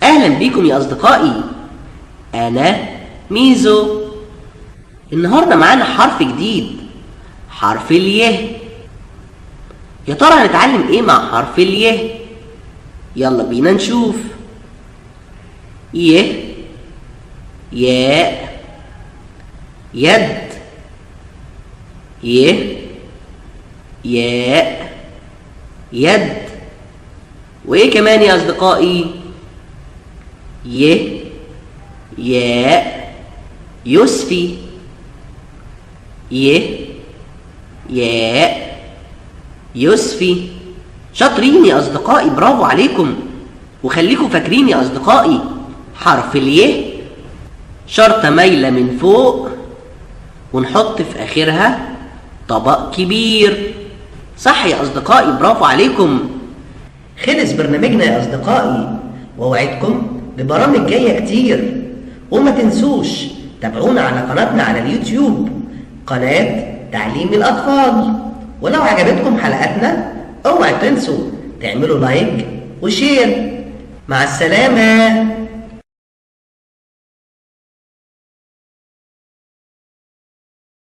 أهلا بيكم يا أصدقائي، أنا ميزو. النهاردة معانا حرف جديد، حرف اليه. يا ترى هنتعلم إيه مع حرف اليه؟ يلا بينا نشوف. يه، ياء، يد. يه، ياء، يد. وإيه كمان يا أصدقائي؟ يه، ياء، يسفي. يه، ياء، يسفي. شاطرين يا أصدقائي، برافو عليكم. وخليكم فاكرين يا أصدقائي، حرف اليه شرطة مايلة من فوق، ونحط في آخرها طبق كبير. صح يا أصدقائي، برافو عليكم. خلص برنامجنا يا أصدقائي، ووعدكم ببرامج جاية كتير. وما تنسوش تابعونا على قناتنا على اليوتيوب، قناة تعليم الأطفال. ولو عجبتكم حلقاتنا اوعوا تنسوا تعملوا لايك وشير. مع السلامة.